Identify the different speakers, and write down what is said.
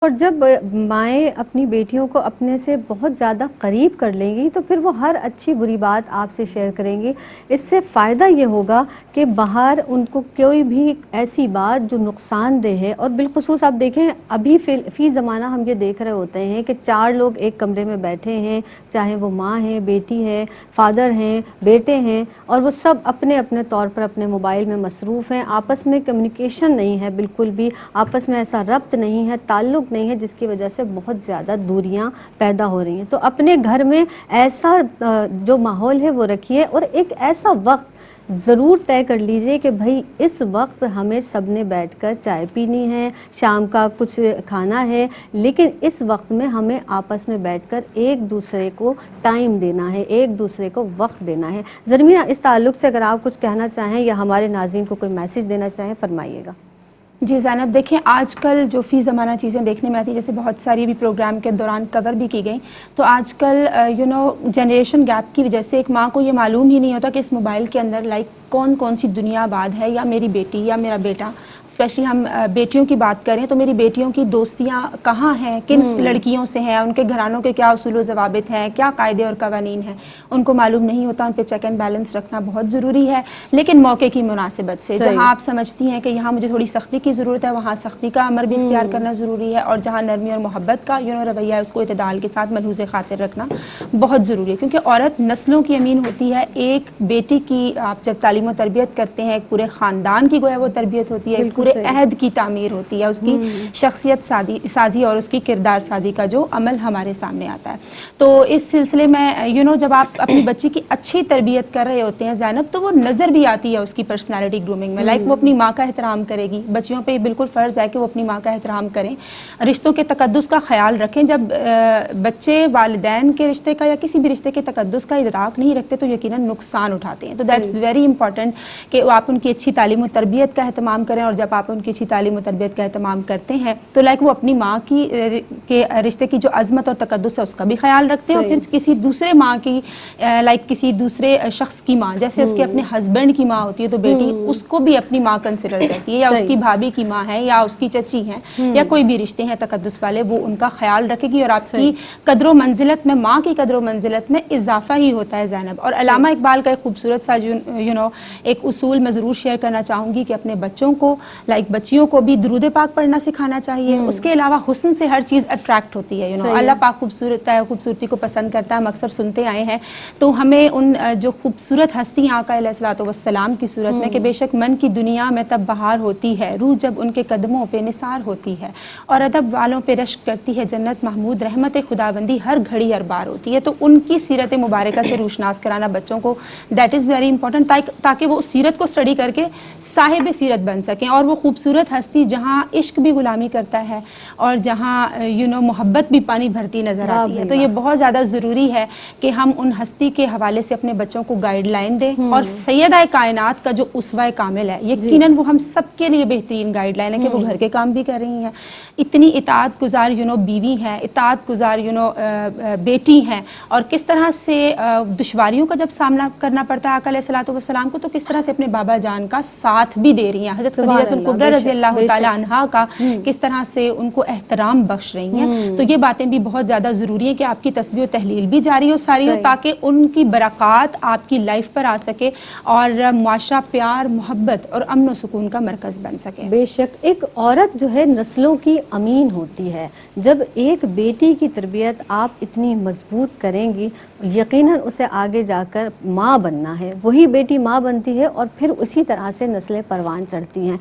Speaker 1: اور جب مائیں اپنی بیٹیوں کو اپنے سے بہت زیادہ قریب کر لیں گی تو پھر وہ ہر اچھی بری بات آپ سے شیئر کریں گی۔ اس سے فائدہ یہ ہوگا کہ باہر ان کو کوئی بھی ایسی بات جو نقصان دہ ہے، اور بالخصوص آپ دیکھیں ابھی فی زمانہ ہم یہ دیکھ رہے ہوتے ہیں کہ 4 لوگ ایک کمرے میں بیٹھے ہیں، چاہے وہ ماں ہیں، بیٹی ہے، فادر ہیں، بیٹے ہیں، اور وہ سب اپنے اپنے طور پر اپنے موبائل میں مصروف ہیں، آپس میں کمیونیکیشن نہیں ہے، بالکل بھی آپس میں ایسا ربط نہیں ہے، تعلق نہیں ہے، جس کی وجہ سے بہت زیادہ دوریاں پیدا ہو رہی ہیں۔ تو اپنے گھر میں ایسا جو ماحول ہے وہ رکھیے، اور ایک ایسا وقت ضرور طے کر لیجئے کہ بھئی اس وقت ہمیں سب نے بیٹھ کر چائے پینی ہے، شام کا کچھ کھانا ہے، لیکن اس وقت میں ہمیں آپس میں بیٹھ کر ایک دوسرے کو ٹائم دینا ہے، ایک دوسرے کو وقت دینا ہے۔ زرمینہ، اس تعلق سے اگر آپ کچھ کہنا چاہیں یا ہمارے ناظرین کو کوئی میسج دینا چاہیں فرمائیے گا۔
Speaker 2: جی زینب، دیکھیں آج کل جو فی زمانہ چیزیں دیکھنے میں آتی ہیں، جیسے بہت ساری بھی پروگرام کے دوران کور بھی کی گئیں، تو آج کل جنریشن گیپ کی وجہ سے ایک ماں کو یہ معلوم ہی نہیں ہوتا کہ اس موبائل کے اندر کون سی دنیا آباد ہے، یا میری بیٹی یا میرا بیٹا، اسپیشلی ہم بیٹیوں کی بات کریں تو میری بیٹیوں کی دوستیاں کہاں ہیں، کن لڑکیوں سے ہیں، ان کے گھرانوں کے کیا اصول و ضوابط ہیں، کیا قاعدے اور قوانین ہیں، ان کو معلوم نہیں ہوتا۔ ان پہ چیک اینڈ بیلنس رکھنا بہت ضروری ہے، لیکن موقع کی مناسبت سے، جہاں آپ سمجھتی ہیں کہ یہاں مجھے تھوڑی سختی کی ضرورت ہے، وہاں سختی کا امر بھی اختیار کرنا ضروری ہے، اور جہاں نرمی اور محبت کا رویہ ہے اس کو اعتدال کے ساتھ ملحوظ خاطر رکھنا بہت ضروری ہے، کیونکہ عورت نسلوں کی امین ہوتی ہے۔ ایک بیٹی کی آپ جب تعلیم و تربیت کرتے ہیں، ایک پورے خاندان کی گویا وہ تربیت ہوتی ہے، ایک پورے عہد کی تعمیر ہوتی ہے، اس کی شخصیت سازی اور اس کی کردار سازی کا جو عمل ہمارے سامنے آتا ہے۔ تو اس سلسلے میں جب آپ اپنی بچی کی اچھی تربیت کر رہے ہوتے ہیں زینب، تو وہ نظر بھی آتی ہے اس کی پرسنالٹی گرومنگ میں، وہ اپنی ماں کا احترام کرے گی۔ بچیوں پہ یہ بالکل فرض ہے کہ وہ اپنی ماں کا احترام کریں، رشتوں کے تقدس کا خیال رکھیں۔ جب بچے والدین کے رشتے کا یا کسی بھی رشتے کے تقدس کا ادراک نہیں رکھتے تو یقیناً نقصان اٹھاتے ہیں۔ تو دیٹس ویری امپورٹنٹ کہ آپ ان کی اچھی تعلیم و تربیت کا اہتمام کریں، اور جب آپ ان کی اچھی تعلیم و تربیت کا اہتمام کرتے ہیں تو وہ اپنی ماں کے رشتے کی جو عظمت اور تقدس ہے اس کا بھی خیال رکھتے ہیں، اور پھر کسی دوسرے ماں کی کسی دوسرے شخص کی ماں، جیسے اس کے اپنے ہسبینڈ کی ماں ہوتی ہے تو بیٹی اس کو بھی اپنی ماں کنسیڈر کرتی ہے، یا اس کی بھابھی کی ماں ہے، یا اس کی چچی ہیں، یا کوئی بھی رشتے ہیں تقدس والے، وہ ان کا خیال رکھے گی، اور آپ کی قدر و منزلت میں، ماں کی قدر و منزلت میں اضافہ ہی ہوتا ہے زینب۔ اور علامہ اقبال کا ایک خوبصورت سا ایک اصول میں ضرور شیئر کرنا چاہوں گی کہ اپنے بچوں کو بچیوں کو بھی درود پاک پڑھنا سکھانا چاہیے۔ اس کے علاوہ حسن سے ہر چیز اٹریکٹ ہوتی ہے، اللہ پاک خوبصورت ہے، خوبصورتی کو پسند کرتا ہے، ہم اکثر سنتے آئے ہیں۔ تو ہمیں ان جو خوبصورت ہستی آقا علیہ الصلوۃ والسلام کی صورت میں کہ بے شک من کی دنیا میں تب بہار ہوتی ہے، روح جب ان کے قدموں پہ نثار ہوتی ہے، اور ادب والوں پہ رشک کرتی ہے جنت محمود، رحمت خداوندی ہر گھڑی ہر بار ہوتی ہے۔ تو ان کی سیرت مبارکہ سے روشناس کرانا بچوں کو، دیٹ از ویری امپورٹنٹ، تاکہ وہ اس سیرت کو اسٹڈی کر کے صاحب سیرت بن سکیں، اور وہ خوبصورت ہستی جہاں عشق بھی غلامی کرتا ہے اور جہاں محبت بھی پانی بھرتی نظر آتی ہے۔ تو یہ بہت زیادہ ضروری ہے کہ ہم ان ہستی کے حوالے سے اپنے بچوں کو گائیڈ لائن دیں، اور سیدہ کائنات کا جو اسوہ کامل ہے، یقیناً وہ ہم سب کے لیے بہترین گائیڈ لائن ہے کہ وہ گھر کے کام بھی کر رہی ہیں، اتنی اطاعت گزار بیوی ہیں، اطاعت گزار بیٹی ہیں، اور کس طرح سے دشواریوں کا جب سامنا کرنا پڑتا ہے آقا علیہ الصلوۃ والسلام کو، تو کس طرح سے اپنے بابا جان کا ساتھ بھی دے رہی ہیں، حضرت خدیجہ الکبریٰ رضی اللہ تعالی عنہا کا کس طرح سے ان کو احترام بخش رہی ہیں۔ تو یہ باتیں بھی بہت زیادہ ضروری ہے کہ آپ کی تسبیح و تحلیل بھی جاری ہو ساری ہو، تاکہ ان کی برکات آپ کی لائف پر آ سکے، اور معاشرہ پیار، محبت اور امن و سکون کا مرکز بن سکے۔
Speaker 1: بے شک ایک عورت جو ہے نسلوں کی امین ہوتی ہے۔ جب ایک بیٹی کی تربیت آپ اتنی مضبوط کریں گی، یقیناً اسے آگے جا کر ماں بننا ہے، وہی بیٹی ماں بنتی ہے، اور پھر اسی طرح سے نسلیں پروان چڑھتی ہیں۔